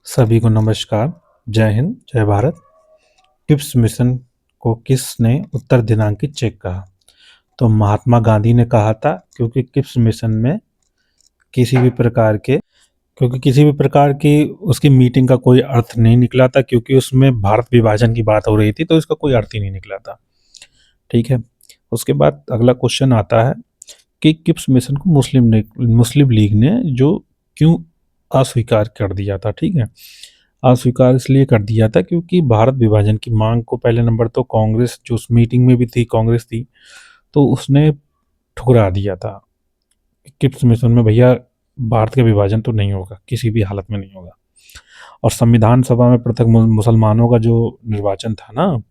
सभी को नमस्कार। जय हिंद, जय भारत। किप्स मिशन को किसने उत्तर दिनांकित चेक कहा? तो महात्मा गांधी ने कहा था, क्योंकि किप्स मिशन में किसी भी प्रकार के क्योंकि किसी भी प्रकार की उसकी मीटिंग का कोई अर्थ नहीं निकला था, क्योंकि उसमें भारत विभाजन की बात हो रही थी, तो इसका कोई अर्थ ही नहीं निकला था। ठीक है। उसके बाद अगला क्वेश्चन आता है कि किप्स मिशन को मुस्लिम लीग ने जो क्यों अस्वीकार कर दिया था। ठीक है। अस्वीकार इसलिए कर दिया था क्योंकि भारत विभाजन की मांग को पहले नंबर तो कांग्रेस, जो उस मीटिंग में भी थी, कांग्रेस थी, तो उसने ठुकरा दिया था। किप्स मिशन में भैया भारत का विभाजन तो नहीं होगा, किसी भी हालत में नहीं होगा। और संविधान सभा में पृथक मुसलमानों का जो निर्वाचन था ना,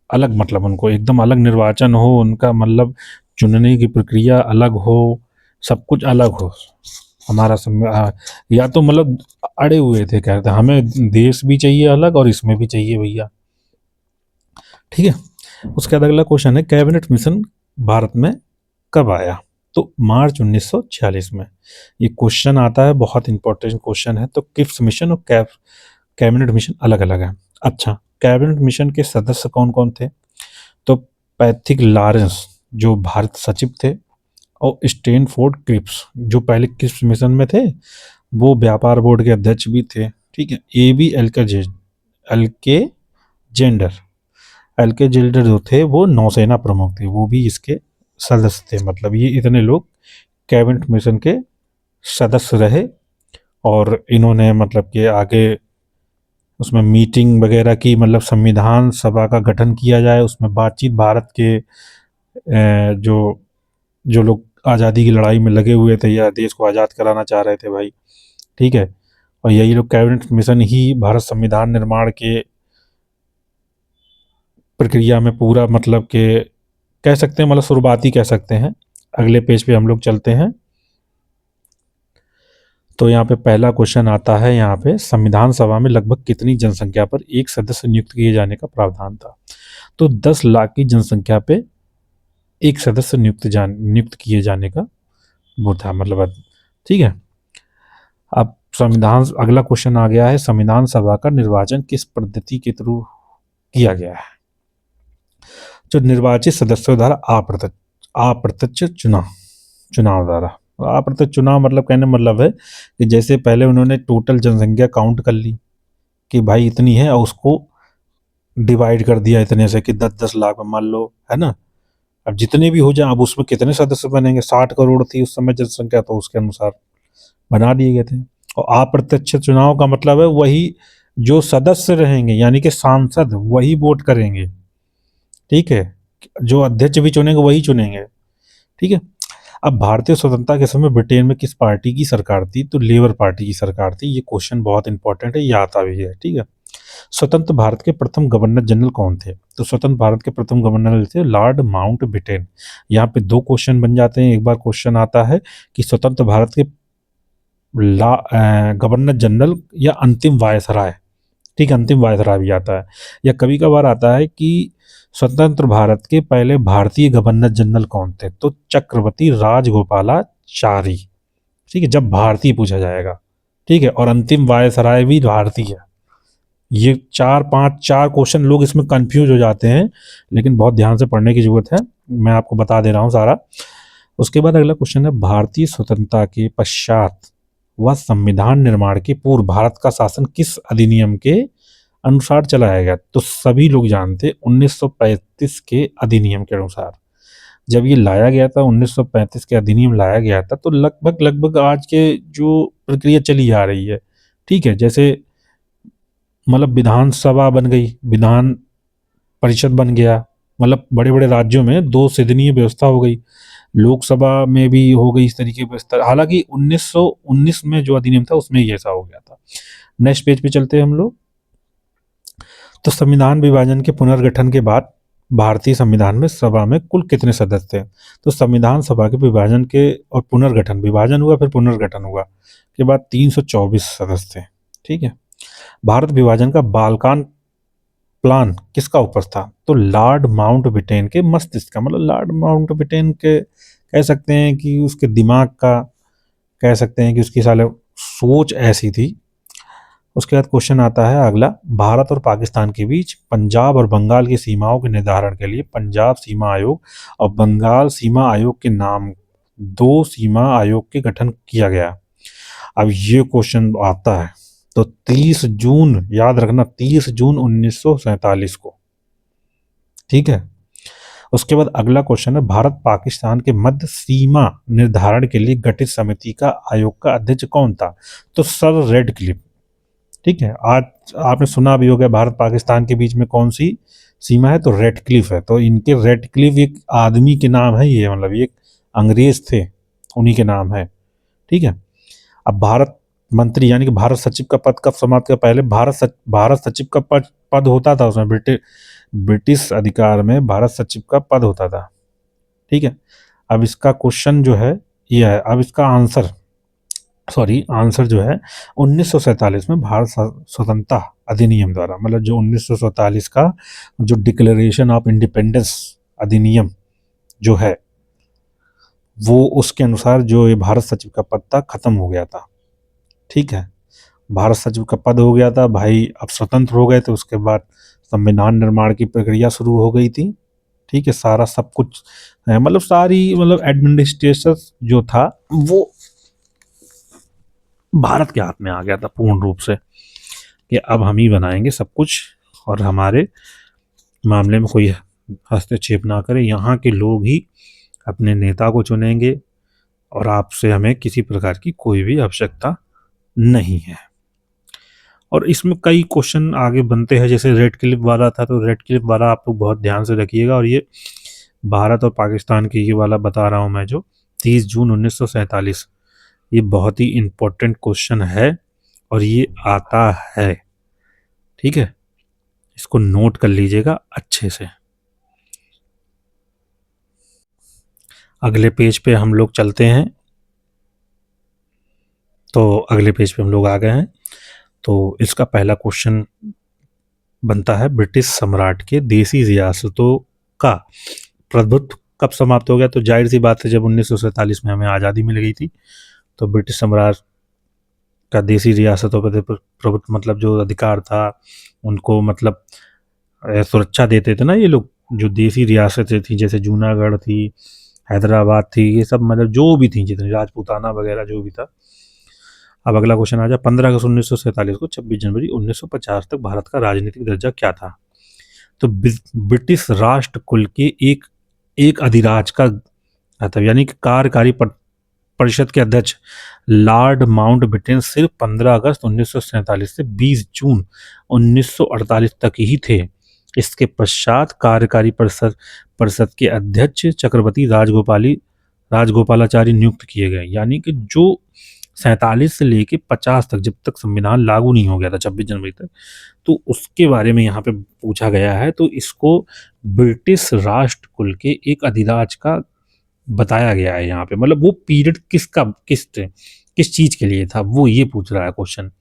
अलग, मतलब उनको एकदम अलग निर्वाचन हो, उनका मतलब चुनने की प्रक्रिया अलग हो, सब कुछ अलग हो। हमारा या तो मतलब अड़े हुए थे, कहते हमें देश भी चाहिए अलग और इसमें भी चाहिए भैया। ठीक है। उसके बाद अगला क्वेश्चन है, कैबिनेट मिशन भारत में कब आया? तो मार्च 1946 में। ये क्वेश्चन आता है, बहुत इंपॉर्टेंट क्वेश्चन है। तो किप्स मिशन और कैबिनेट मिशन अलग अलग है। अच्छा, कैबिनेट मिशन के सदस्य कौन कौन थे? तो पैथिक लॉरेंस, जो भारत सचिव थे, और स्टैनफोर्ड क्रिप्स, जो पहले किप्स मिशन में थे, वो व्यापार बोर्ड के अध्यक्ष भी थे। ठीक है। ए बी एल के जेंडर एल के जेंडर जो थे वो नौसेना प्रमुख थे, वो भी इसके सदस्य थे। मतलब ये इतने लोग कैबिनेट मिशन के सदस्य रहे, और इन्होंने मतलब कि आगे उसमें मीटिंग वगैरह की, मतलब संविधान सभा का गठन किया जाए, उसमें बातचीत, भारत के जो जो लोग आज़ादी की लड़ाई में लगे हुए थे या देश को आज़ाद कराना चाह रहे थे भाई। ठीक है। और यही लोग कैबिनेट मिशन ही भारत संविधान निर्माण के प्रक्रिया में पूरा, मतलब कि कह सकते हैं, मतलब शुरुआती कह सकते हैं। अगले पेज पे हम लोग चलते हैं। तो यहाँ पे पहला क्वेश्चन आता है, यहाँ पे संविधान सभा में लगभग कितनी जनसंख्या पर एक सदस्य नियुक्त किए जाने का प्रावधान था? तो 10 लाख की जनसंख्या पे एक सदस्य नियुक्त किए जाने का वो था, मतलब। ठीक है। अब अगला क्वेश्चन आ गया है, संविधान सभा का निर्वाचन किस पद्धति के थ्रू किया गया है? जो निर्वाचित सदस्यों द्वारा अप्रत्यक्ष चुनाव द्वारा। अप्रत्यक्ष चुनाव मतलब, कहने मतलब है कि जैसे पहले उन्होंने टोटल जनसंख्या काउंट कर ली कि भाई इतनी है, और उसको डिवाइड कर दिया इतने से कि 10-10 लाख में, मान लो, है ना। अब जितने भी हो जाए, अब उसमें कितने सदस्य बनेंगे? 60 करोड़ थी उस समय जनसंख्या, तो उसके अनुसार बना दिए गए थे। और अप्रत्यक्ष चुनाव का मतलब है वही जो सदस्य रहेंगे, यानी कि सांसद, वही वोट करेंगे। ठीक है। जो अध्यक्ष भी चुनेंगे वही चुनेंगे। ठीक है। अब भारतीय स्वतंत्रता के समय ब्रिटेन में किस पार्टी की सरकार थी? तो लेबर पार्टी की सरकार थी। ये क्वेश्चन बहुत इंपॉर्टेंट है, ये आता भी है। ठीक है। स्वतंत्र भारत के प्रथम गवर्नर जनरल कौन थे? तो स्वतंत्र भारत के प्रथम गवर्नर थे लॉर्ड माउंटबेटन। यहाँ पे दो क्वेश्चन बन जाते हैं। एक बार क्वेश्चन आता है कि स्वतंत्र भारत के गवर्नर जनरल या अंतिम वायसराय। ठीक है, अंतिम वायसराय भी आता है। या कभी कभार आता है कि स्वतंत्र भारत के पहले भारतीय गवर्नर जनरल कौन थे? तो चक्रवर्ती राजगोपालाचारी। ठीक है, जब भारतीय पूछा जाएगा। ठीक है। और अंतिम वायसराय भी भारतीय है। ये चार क्वेश्चन लोग इसमें कंफ्यूज हो जाते हैं, लेकिन बहुत ध्यान से पढ़ने की जरूरत है। मैं आपको बता दे रहा हूँ सारा। उसके बाद अगला क्वेश्चन है, भारतीय स्वतंत्रता के पश्चात व संविधान निर्माण के पूर्व भारत का शासन किस अधिनियम के अनुसार चलाया गया? तो सभी लोग जानते 1935 के अधिनियम के अनुसार। जब ये लाया गया था, 1935 के अधिनियम लाया गया था, तो लगभग लगभग आज के जो प्रक्रिया चली आ रही है। ठीक है। जैसे मतलब विधानसभा बन गई, विधान परिषद बन गया, मतलब बड़े बड़े राज्यों में 2 सदनीय व्यवस्था हो गई, लोकसभा में भी हो गई इस तरीके की व्यवस्था। हालांकि 1919 में जो अधिनियम था उसमें ही ऐसा हो गया था। नेक्स्ट पेज पे चलते हैं हम लोग। तो संविधान विभाजन के पुनर्गठन के बाद भारतीय संविधान में सभा में कुल कितने सदस्य थे? तो संविधान सभा के विभाजन के और पुनर्गठन, विभाजन हुआ फिर पुनर्गठन हुआ के बाद 324 सदस्य थे। ठीक है। भारत विभाजन का बालकान प्लान किसका ऊपर था? तो लॉर्ड माउंटबेटन के मस्तिष्क का, मतलब लॉर्ड माउंटबेटन के, कह सकते हैं कि उसके दिमाग का, कह सकते हैं कि उसकी साले सोच ऐसी थी। उसके बाद क्वेश्चन आता है अगला, भारत और पाकिस्तान के बीच पंजाब और बंगाल की सीमाओं के निर्धारण के लिए पंजाब सीमा आयोग और बंगाल सीमा आयोग के नाम दो सीमा आयोग के गठन किया गया। अब ये क्वेश्चन आता है तो 30 जून, याद रखना 30 जून 1947 को, ठीक है। उसके बाद अगला क्वेश्चन है, भारत पाकिस्तान के मध्य सीमा निर्धारण के लिए गठित समिति का आयोग का अध्यक्ष कौन था? तो सर रेडक्लिफ, ठीक है। आज आपने सुना भी होगा भारत पाकिस्तान के बीच में कौन सी सीमा है, तो रेडक्लिफ है। तो इनके रेडक्लिफ एक आदमी के नाम है, ये मतलब ये एक अंग्रेज थे, उन्हीं के नाम है, ठीक है। अब भारत मंत्री यानी कि भारत सचिव का पद कब समाप्त किया? पहले भारत सचिव का पद होता था, उसमें ब्रिटिश अधिकार में भारत सचिव का पद होता था, ठीक है। अब इसका क्वेश्चन जो है ये है, अब इसका आंसर जो है 1947 में भारत स्वतंत्रता अधिनियम द्वारा, मतलब जो 1947 का जो डिक्लेरेशन ऑफ इंडिपेंडेंस अधिनियम जो है वो, उसके अनुसार जो ये भारत सचिव का पद था खत्म हो गया था, ठीक है। भारत सचिव का पद हो गया था भाई, अब स्वतंत्र हो गए थे, उसके बाद संविधान निर्माण की प्रक्रिया शुरू हो गई थी, ठीक है। सारा सब कुछ मतलब सारी मतलब एडमिनिस्ट्रेशन जो था वो भारत के हाथ में आ गया था पूर्ण रूप से, कि अब हम ही बनाएंगे सब कुछ और हमारे मामले में कोई हस्तक्षेप ना करे, यहाँ के लोग ही अपने नेता को चुनेंगे और आपसे हमें किसी प्रकार की कोई भी आवश्यकता नहीं है। और इसमें कई क्वेश्चन आगे बनते हैं, जैसे रेड क्लिफ वाला था, तो रेड क्लिफ वाला आप लोग बहुत ध्यान से रखिएगा। और ये भारत और पाकिस्तान की ये वाला बता रहा हूँ मैं, जो 30 जून 1947, ये बहुत ही इम्पोर्टेंट क्वेश्चन है और ये आता है, ठीक है। इसको नोट कर लीजिएगा अच्छे से। अगले पेज पे हम लोग चलते हैं, तो अगले पेज पे हम लोग आ गए हैं। तो इसका पहला क्वेश्चन बनता है, ब्रिटिश सम्राट के देसी रियासतों का प्रभुत्व कब समाप्त हो गया? तो जाहिर सी बात है, जब 1947 में हमें आज़ादी मिल गई थी, तो ब्रिटिश सम्राट का देसी रियासतों पर प्रभुत्व मतलब जो अधिकार था उनको, मतलब सुरक्षा देते थे ना ये लोग, जो देसी रियासतें थी जैसे जूनागढ़ थी, हैदराबाद थी, ये सब मतलब जो भी थी जितनी राजपूताना वगैरह जो भी था। अब अगला क्वेश्चन आ जाए, 15 अगस्त 1947 को 26 जनवरी 1950 तक भारत का राजनीतिक दर्जा क्या था? तो ब्रिटिश राष्ट्र कुल के एक अधिराज का मतलब यानी कि कार्यकारी परिषद के अध्यक्ष लॉर्ड माउंटबेटन सिर्फ 15 अगस्त 1947 से 20 जून 1948 तक ही थे। इसके पश्चात कार्यकारी परिषद के अध्यक्ष चक्रवर्ती राजगोपालाचारी नियुक्त किए गए। यानी कि जो 47 से लेके 50 तक, जब तक संविधान लागू नहीं हो गया था 26 जनवरी तक, तो उसके बारे में यहाँ पे पूछा गया है। तो इसको ब्रिटिश राष्ट्र कुल के एक अधिराज का बताया गया है यहाँ पे, मतलब वो पीरियड किस चीज के लिए था, वो ये पूछ रहा है क्वेश्चन।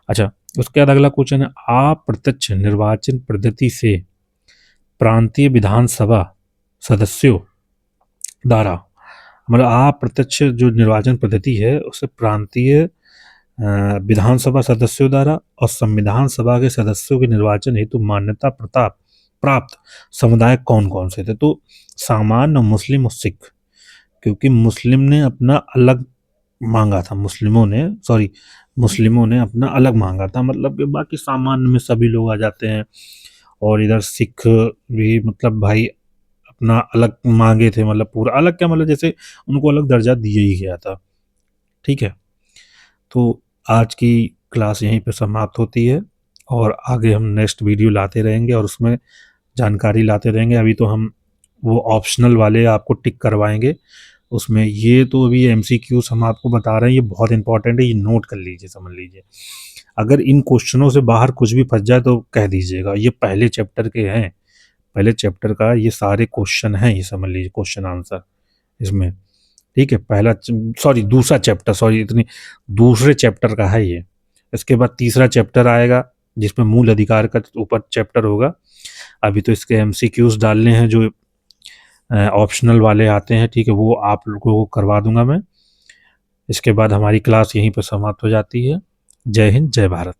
अच्छा, उसके बाद अगला क्वेश्चन है, अप्रत्यक्ष निर्वाचन पद्धति से प्रांतीय विधानसभा सदस्यों द्वारा, मतलब अप्रत्यक्ष जो निर्वाचन पद्धति है उसे प्रांतीय विधानसभा सदस्यों द्वारा और संविधान सभा के सदस्यों के निर्वाचन हेतु मान्यता प्राप्त समुदाय कौन कौन से थे? तो सामान्य, मुस्लिम और सिख, क्योंकि मुस्लिम ने अपना अलग मांगा था, मुस्लिमों ने अपना अलग मांगा था, मतलब कि बाकी सामान्य में सभी लोग आ जाते हैं। और इधर सिख भी मतलब भाई अपना अलग मांगे थे, मतलब पूरा अलग क्या, मतलब जैसे उनको अलग दर्जा दिया ही गया था, ठीक है। तो आज की क्लास यहीं पे समाप्त होती है और आगे हम नेक्स्ट वीडियो लाते रहेंगे और उसमें जानकारी लाते रहेंगे। अभी तो हम वो ऑप्शनल वाले आपको टिक करवाएंगे उसमें, ये तो अभी MCQs हम आपको बता रहे हैं, ये बहुत इंपॉर्टेंट है, ये नोट कर लीजिए, समझ लीजिए। अगर इन क्वेश्चनों से बाहर कुछ भी फंस जाए तो कह दीजिएगा, ये पहले चैप्टर के हैं, पहले चैप्टर का ये सारे क्वेश्चन हैं, ये समझ लीजिए क्वेश्चन आंसर इसमें, ठीक है। दूसरे चैप्टर का है ये। इसके बाद तीसरा चैप्टर आएगा जिसमें मूल अधिकार का ऊपर चैप्टर होगा। अभी तो इसके MCQs डालने हैं जो ऑप्शनल वाले आते हैं, ठीक है, वो आप लोगों को करवा दूंगा मैं। इसके बाद हमारी क्लास यहीं पर समाप्त हो जाती है। जय हिंद, जय भारत।